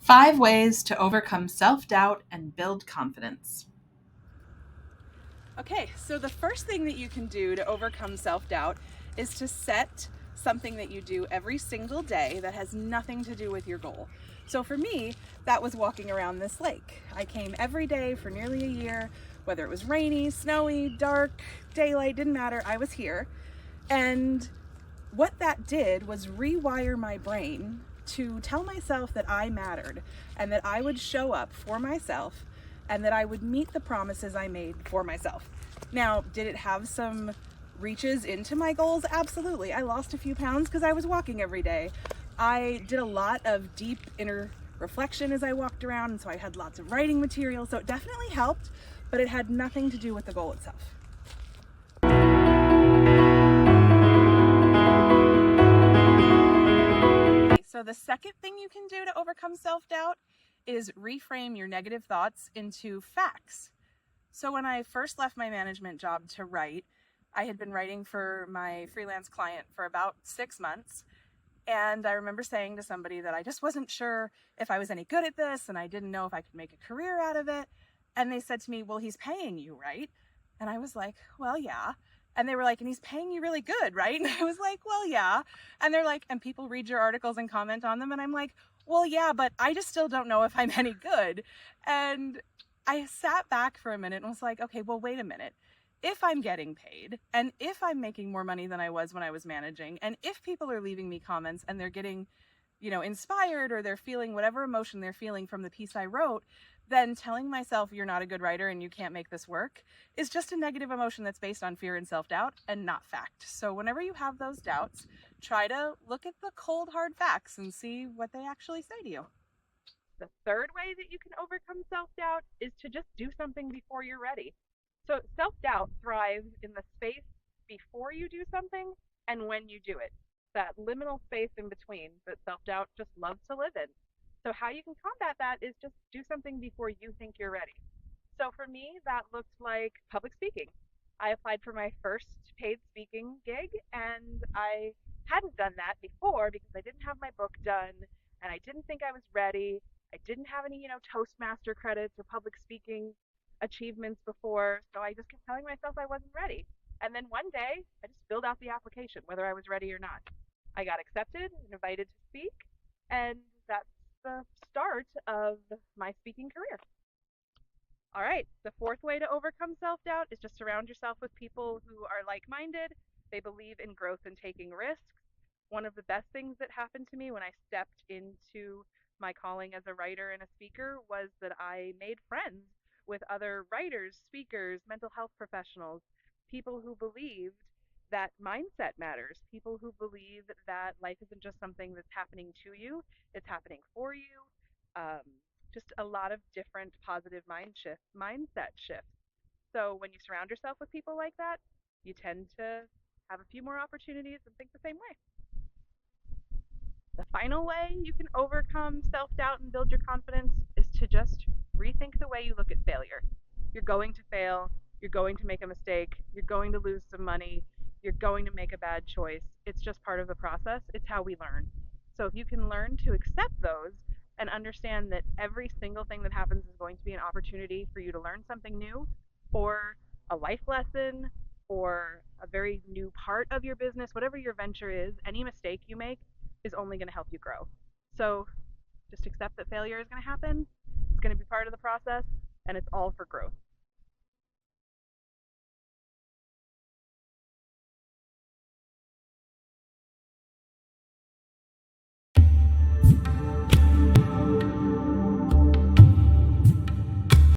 5 ways to overcome self-doubt and build confidence. Okay, so the first thing that you can do to overcome self-doubt is to set something that you do every single day that has nothing to do with your goal. So for me, that was walking around this lake. I came every day for nearly a year, whether it was rainy, snowy, dark, daylight, didn't matter, I was here. And what that did was rewire my brain to tell myself that I mattered and that I would show up for myself and that I would meet the promises I made for myself. Now, did it have some reaches into my goals? Absolutely. I lost a few pounds because I was walking every day. I did a lot of deep inner reflection as I walked around, and so I had lots of writing material, so it definitely helped, but it had nothing to do with the goal itself. So the second thing you can do to overcome self-doubt is reframe your negative thoughts into facts. So when I first left my management job to write, I had been writing for my freelance client for about 6 months. And I remember saying to somebody that I just wasn't sure if I was any good at this and I didn't know if I could make a career out of it. And they said to me, well, he's paying you, right? And I was like, well, yeah. And they were like, and he's paying you really good, right? And I was like, well, yeah. And they're like, and people read your articles and comment on them. And I'm like, well, yeah, but I just still don't know if I'm any good. And I sat back for a minute and was like, okay, well, wait a minute. If I'm getting paid and if I'm making more money than I was when I was managing, and if people are leaving me comments and they're getting, inspired, or they're feeling whatever emotion they're feeling from the piece I wrote, then telling myself you're not a good writer and you can't make this work is just a negative emotion that's based on fear and self-doubt and not fact. So whenever you have those doubts, try to look at the cold hard facts and see what they actually say to you. The third way that you can overcome self-doubt is to just do something before you're ready. So self-doubt thrives in the space before you do something and when you do it. That liminal space in between that self-doubt just loves to live in. So how you can combat that is just do something before you think you're ready. So for me, that looks like public speaking. I applied for my first paid speaking gig and I hadn't done that before because I didn't have my book done and I didn't think I was ready. I didn't have any, Toastmaster credits or public speaking achievements before, so I just kept telling myself I wasn't ready. And then one day, I just filled out the application, whether I was ready or not. I got accepted and invited to speak, and that's the start of my speaking career. All right, the fourth way to overcome self doubt is just surround yourself with people who are like minded. They believe in growth and taking risks. One of the best things that happened to me when I stepped into my calling as a writer and a speaker was that I made friends with other writers, speakers, mental health professionals, people who believed that mindset matters, people who believe that life isn't just something that's happening to you, it's happening for you. Um, just a lot of different positive mindset shifts. So when you surround yourself with people like that, you tend to have a few more opportunities and think the same way. The final way you can overcome self doubt and build your confidence is to just rethink the way you look at failure. You're going to fail, you're going to make a mistake, you're going to lose some money, you're going to make a bad choice. It's just part of the process, it's how we learn. So if you can learn to accept those and understand that every single thing that happens is going to be an opportunity for you to learn something new, or a life lesson, or a very new part of your business, whatever your venture is, any mistake you make is only going to help you grow. So just accept that failure is going to happen. It's going to be part of the process, and it's all for growth.